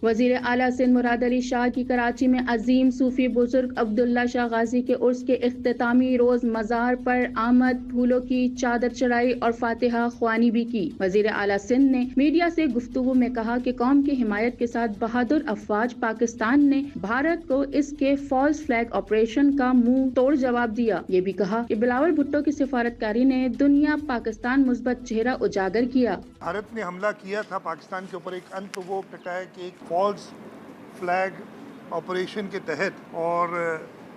وزیر اعلیٰ سندھ مراد علی شاہ کی کراچی میں عظیم صوفی بزرگ عبداللہ شاہ غازی کے عرس کے اختتامی روز مزار پر آمد، پھولوں کی چادر چڑھائی اور فاتحہ خوانی بھی کی۔ وزیر اعلیٰ سندھ نے میڈیا سے گفتگو میں کہا کہ قوم کی حمایت کے ساتھ بہادر افواج پاکستان نے بھارت کو اس کے فالس فلیگ آپریشن کا منہ توڑ جواب دیا۔ یہ بھی کہا کہ بلاول بھٹو کی سفارتکاری نے دنیا پاکستان مثبت چہرہ اجاگر کیا۔ بھارت نے حملہ کیا تھا پاکستان کے اوپر، ایک انت وہ کٹایا کہ ایک فالس فلیگ آپریشن کے تحت، اور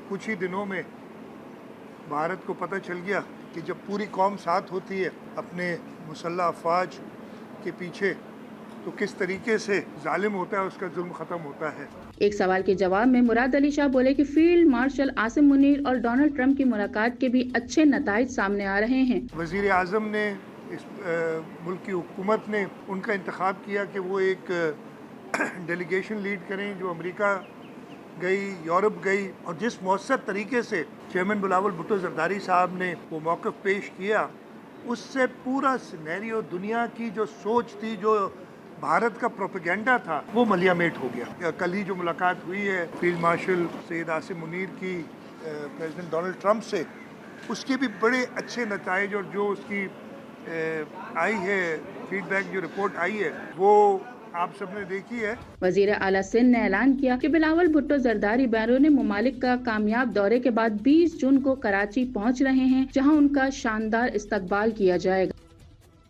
کچھ ہی دنوں میں بھارت کو پتہ چل گیا کہ جب پوری قوم ساتھ ہوتی ہے اپنے مسلح افواج کے پیچھے تو کس طریقے سے ظالم ہوتا ہے، اس کا ظلم ختم ہوتا ہے۔ ایک سوال کے جواب میں مراد علی شاہ بولے کہ فیلڈ مارشل عاصم منیر اور ڈونلڈ ٹرمپ کی ملاقات کے بھی اچھے نتائج سامنے آ رہے ہیں۔ وزیر اعظم نے، اس ملک کی حکومت نے ان کا انتخاب کیا کہ وہ ایک ڈیلیگیشن لیڈ کریں جو امریکہ گئی، یورپ گئی، اور جس مؤثر طریقے سے چیئرمین بلاول بھٹو زرداری صاحب نے وہ موقف پیش کیا، اس سے پورا سینیریو، دنیا کی جو سوچ تھی، جو بھارت کا پروپیگنڈا تھا، وہ ملیا میٹ ہو گیا۔ کل ہی جو ملاقات ہوئی ہے فیلڈ مارشل سید عاصم منیر کی پریزیڈنٹ ڈونلڈ ٹرمپ سے، اس کے بھی بڑے اچھے نتائج، اور جو اس کی آئی ہے فیڈ بیک، جو رپورٹ آئی ہے، وہ آپ سب نے دیکھی ہے۔ وزیر اعلیٰ سندھ نے اعلان کیا کہ بلاول بھٹو زرداری بیرون ممالک کا کامیاب دورے کے بعد 20 جون کو کراچی پہنچ رہے ہیں، جہاں ان کا شاندار استقبال کیا جائے گا۔